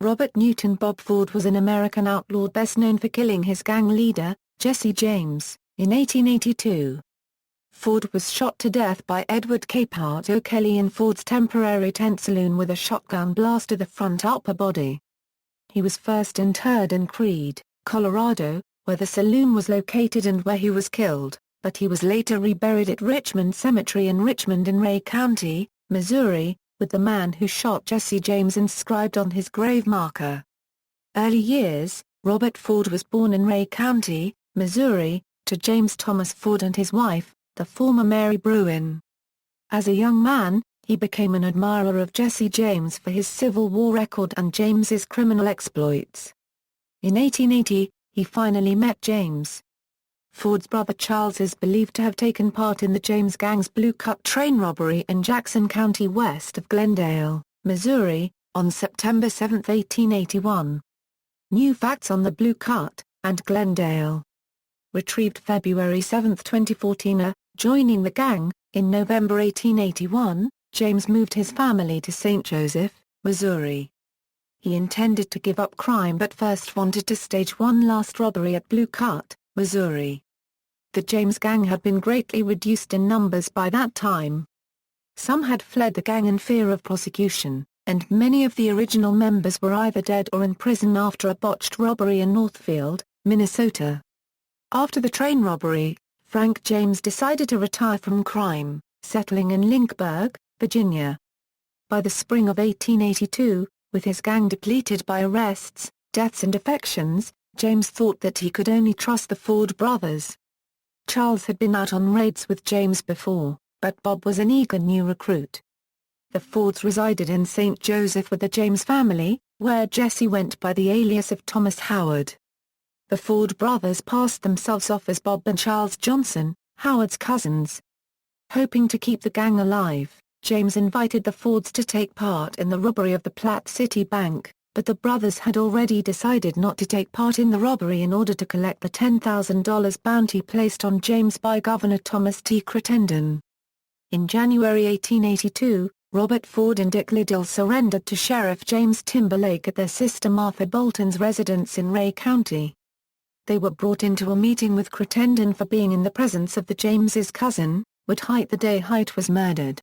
Robert Newton Bob Ford was an American outlaw best known for killing his gang leader, Jesse James, in 1882. Ford was shot to death by Edward Capehart O'Kelley in Ford's temporary tent saloon with a shotgun blast to the front upper body. He was first interred in Creede, Colorado, where the saloon was located and where he was killed, but he was later reburied at Richmond Cemetery in Richmond in Ray County, Missouri, with the man who shot Jesse James inscribed on his grave marker. Early years: Robert Ford was born in Ray County, Missouri, to James Thomas Ford and his wife, the former Mary Bruin. As a young man, he became an admirer of Jesse James for his Civil War record and James's criminal exploits. In 1880, he finally met James. Ford's brother Charles is believed to have taken part in the James Gang's Blue Cut train robbery in Jackson County west of Glendale, Missouri, on September 7, 1881. New facts on the Blue Cut, and Glendale. Retrieved February 7, 2014. Joining the gang, in November 1881, James moved his family to St. Joseph, Missouri. He intended to give up crime but first wanted to stage one last robbery at Blue Cut, Missouri. The James gang had been greatly reduced in numbers by that time. Some had fled the gang in fear of prosecution, and many of the original members were either dead or in prison after a botched robbery in Northfield, Minnesota. After the train robbery, Frank James decided to retire from crime, settling in Lynchburg, Virginia. By the spring of 1882, with his gang depleted by arrests, deaths and defections, James thought that he could only trust the Ford brothers. Charles had been out on raids with James before, but Bob was an eager new recruit. The Fords resided in St. Joseph with the James family, where Jesse went by the alias of Thomas Howard. The Ford brothers passed themselves off as Bob and Charles Johnson, Howard's cousins. Hoping to keep the gang alive, James invited the Fords to take part in the robbery of the Platte City Bank, but the brothers had already decided not to take part in the robbery in order to collect the $10,000 bounty placed on James by Governor Thomas T. Crittenden. In January 1882, Robert Ford and Dick Liddell surrendered to Sheriff James Timberlake at their sister Martha Bolton's residence in Ray County. They were brought into a meeting with Crittenden for being in the presence of the James's cousin, Wood Height, the day Height was murdered.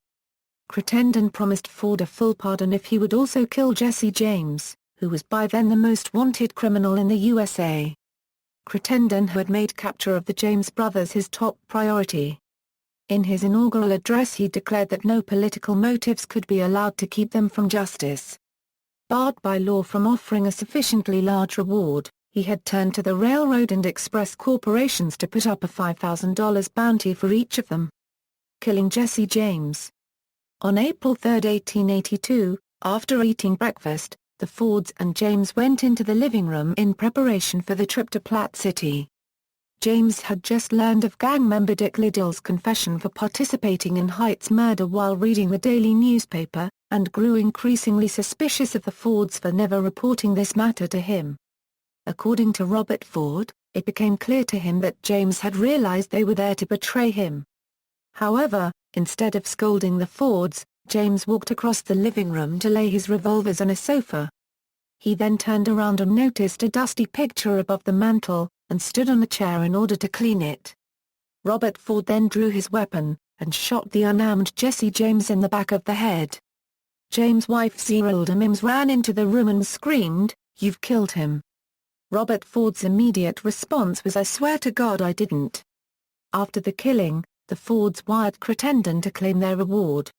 Crittenden promised Ford a full pardon if he would also kill Jesse James, who was by then the most wanted criminal in the USA. Crittenden had made capture of the James brothers his top priority. In his inaugural address he declared that no political motives could be allowed to keep them from justice. Barred by law from offering a sufficiently large reward, he had turned to the railroad and express corporations to put up a $5,000 bounty for each of them. Killing Jesse James. On April 3, 1882, after eating breakfast, the Fords and James went into the living room in preparation for the trip to Platte City. James had just learned of gang member Dick Liddell's confession for participating in Height's murder while reading the daily newspaper, and grew increasingly suspicious of the Fords for never reporting this matter to him. According to Robert Ford, it became clear to him that James had realized they were there to betray him. However, instead of scolding the Fords, James walked across the living room to lay his revolvers on a sofa. He then turned around and noticed a dusty picture above the mantel, and stood on a chair in order to clean it. Robert Ford then drew his weapon, and shot the unarmed Jesse James in the back of the head. James' wife Zerelda Mims ran into the room and screamed, "You've killed him." Robert Ford's immediate response was, "I swear to God I didn't." After the killing, the Fords wired Crittenden to claim their reward.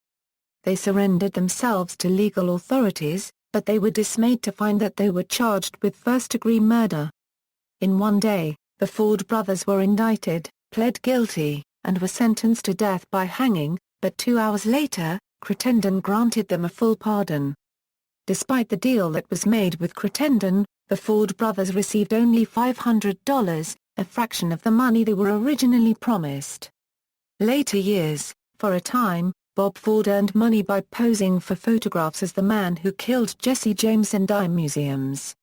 They surrendered themselves to legal authorities, but they were dismayed to find that they were charged with first-degree murder. In one day, the Ford brothers were indicted, pled guilty, and were sentenced to death by hanging, but 2 hours later, Crittenden granted them a full pardon. Despite the deal that was made with Crittenden, the Ford brothers received only $500, a fraction of the money they were originally promised. Later years: for a time, Bob Ford earned money by posing for photographs as the man who killed Jesse James in dime museums.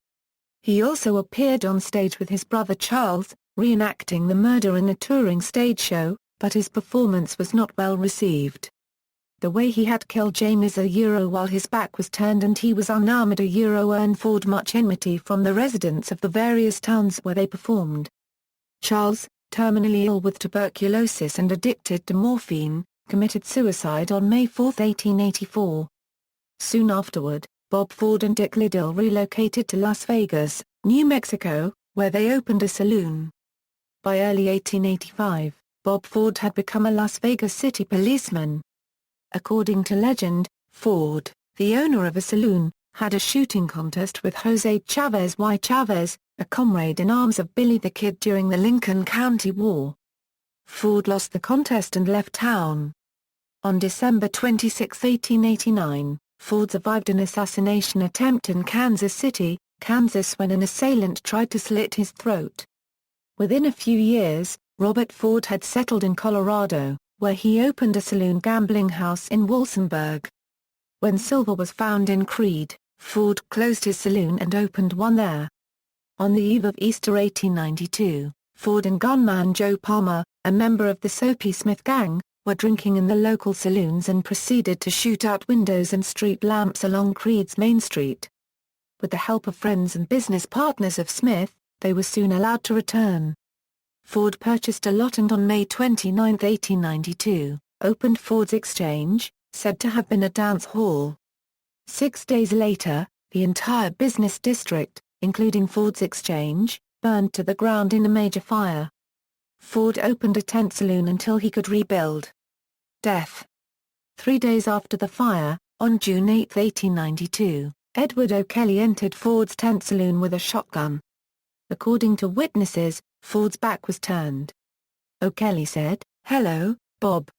He also appeared on stage with his brother Charles, reenacting the murder in a touring stage show, but his performance was not well received. the way he had killed James while his back was turned and he was unarmed earned Ford much enmity from the residents of the various towns where they performed. Charles, terminally ill with tuberculosis and addicted to morphine, committed suicide on May 4, 1884. Soon afterward, Bob Ford and Dick Liddell relocated to Las Vegas, New Mexico, where they opened a saloon. By early 1885, Bob Ford had become a Las Vegas city policeman. According to legend, Ford, the owner of a saloon, had a shooting contest with Jose Chavez Y. Chavez, a comrade in arms of Billy the Kid during the Lincoln County War. Ford lost the contest and left town. On December 26, 1889, Ford survived an assassination attempt in Kansas City, Kansas when an assailant tried to slit his throat. Within a few years, Robert Ford had settled in Colorado, where he opened a saloon gambling house in Walsenburg. When silver was found in Creede, Ford closed his saloon and opened one there. On the eve of Easter 1892, Ford and gunman Joe Palmer, a member of the Soapy Smith gang, were drinking in the local saloons and proceeded to shoot out windows and street lamps along Creede's Main Street. With the help of friends and business partners of Smith, they were soon allowed to return. Ford purchased a lot and on May 29, 1892, opened Ford's Exchange, said to have been a dance hall. 6 days later, the entire business district, including Ford's Exchange, burned to the ground in a major fire. Ford opened a tent saloon until he could rebuild. Death. 3 days after the fire, on June 8, 1892, Edward O'Kelley entered Ford's tent saloon with a shotgun. According to witnesses, Ford's back was turned. O'Kelley said, "Hello, Bob."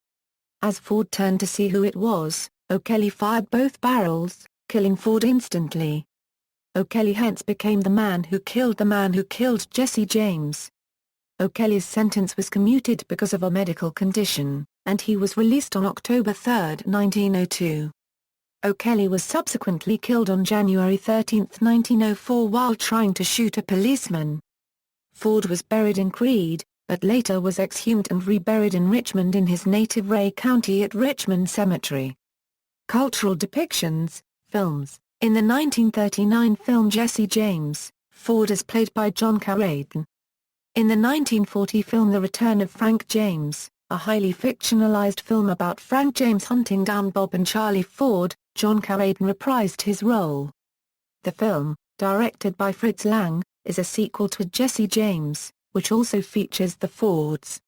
As Ford turned to see who it was, O'Kelley fired both barrels, killing Ford instantly. O'Kelley hence became the man who killed Jesse James. O'Kelley's sentence was commuted because of a medical condition, and he was released on October 3, 1902. O'Kelley was subsequently killed on January 13, 1904 while trying to shoot a policeman. Ford was buried in Creede, but later was exhumed and reburied in Richmond in his native Ray County at Richmond Cemetery. Cultural depictions, films. In the 1939 film Jesse James, Ford is played by John Carradine. In the 1940 film The Return of Frank James, a highly fictionalized film about Frank James hunting down Bob and Charlie Ford, John Carradine reprised his role. The film, directed by Fritz Lang, is a sequel to Jesse James, which also features the Fords.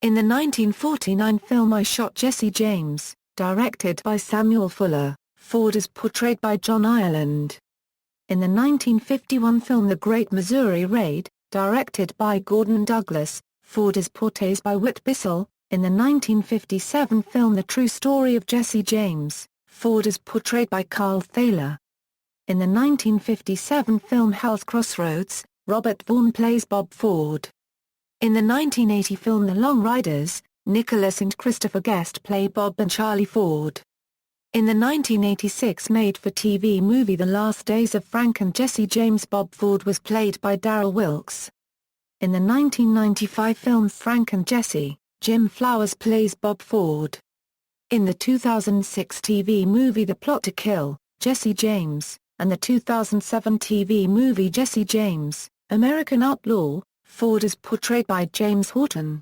In the 1949 film I Shot Jesse James, directed by Samuel Fuller, Ford is portrayed by John Ireland. In the 1951 film The Great Missouri Raid, directed by Gordon Douglas, Ford is portrayed by Whit Bissell. In the 1957 film The True Story of Jesse James, Ford is portrayed by Carl Thaler. In the 1957 film Hell's Crossroads, Robert Vaughn plays Bob Ford. In the 1980 film The Long Riders, Nicholas and Christopher Guest play Bob and Charlie Ford. In the 1986 made-for-TV movie The Last Days of Frank and Jesse James, Bob Ford was played by Darrell Wilkes. In the 1995 film Frank and Jesse, Jim Flowers plays Bob Ford. In the 2006 TV movie The Plot to Kill, Jesse James, and the 2007 TV movie Jesse James, American Outlaw, Ford is portrayed by James Horton.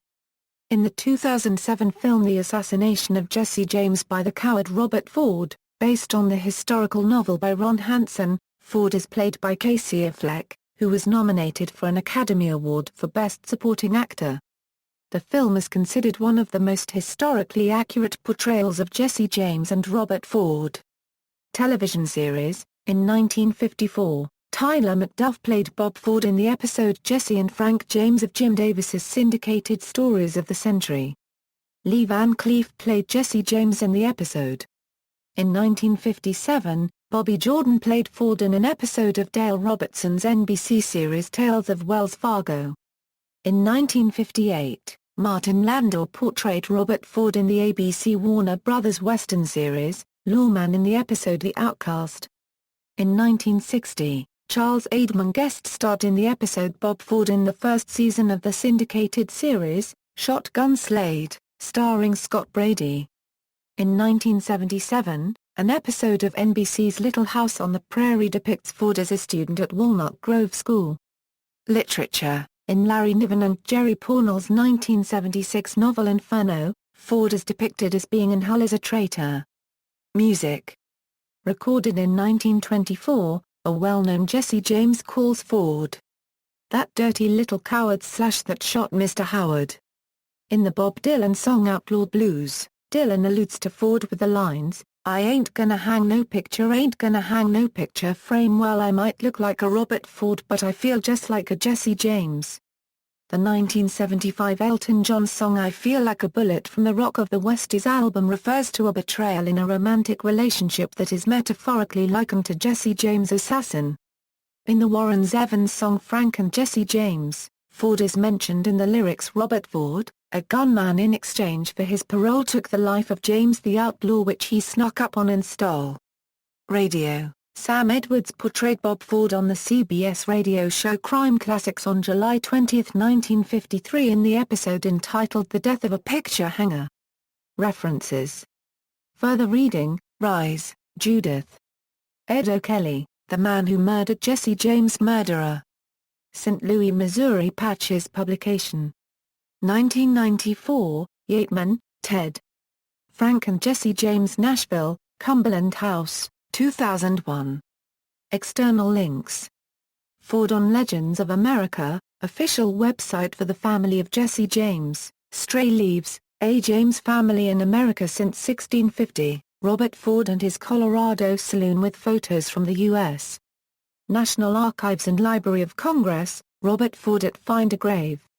In the 2007 film The Assassination of Jesse James by the coward Robert Ford, based on the historical novel by Ron Hansen, Ford is played by Casey Affleck, who was nominated for an Academy Award for Best Supporting Actor. The film is considered one of the most historically accurate portrayals of Jesse James and Robert Ford. Television series. In 1954, Tyler McDuff played Bob Ford in the episode Jesse and Frank James of Jim Davis's syndicated Stories of the Century. Lee Van Cleef played Jesse James in the episode. In 1957, Bobby Jordan played Ford in an episode of Dale Robertson's NBC series Tales of Wells Fargo. In 1958, Martin Landau portrayed Robert Ford in the ABC Warner Brothers Western series, Lawman in the episode The Outcast. In 1960, Charles Aidman guest-starred in the episode Bob Ford in the first season of the syndicated series, Shotgun Slade, starring Scott Brady. In 1977, an episode of NBC's Little House on the Prairie depicts Ford as a student at Walnut Grove School. Literature: in Larry Niven and Jerry Pournelle's 1976 novel Inferno, Ford is depicted as being in Hull as a traitor. Music: recorded in 1924, a well-known Jesse James calls Ford "that dirty little coward / that shot Mr. Howard." In the Bob Dylan song Outlaw Blues, Dylan alludes to Ford with the lines, "I ain't gonna hang no picture frame. Well, I might look like a Robert Ford, but I feel just like a Jesse James." The 1975 Elton John song I Feel Like a Bullet from the Rock of the Westies album refers to a betrayal in a romantic relationship that is metaphorically likened to Jesse James' assassin. In the Warren Zevon song Frank and Jesse James, Ford is mentioned in the lyrics. Robert Ford, a gunman in exchange for his parole, took the life of James the Outlaw, which he snuck up on and stole. Radio: Sam Edwards portrayed Bob Ford on the CBS radio show Crime Classics on July 20, 1953 in the episode entitled The Death of a Picture Hanger. References. Further reading: Rise, Judith. Ed O'Kelley, The Man Who Murdered Jesse James. Murderer. St. Louis, Missouri Patches Publication. 1994, Yateman, Ted. Frank and Jesse James. Nashville, Cumberland House, 2001. External links. Ford on Legends of America, official website for the family of Jesse James. Stray Leaves, A James Family in America since 1650, Robert Ford and his Colorado saloon with photos from the U.S. National Archives and Library of Congress, Robert Ford at Find a Grave.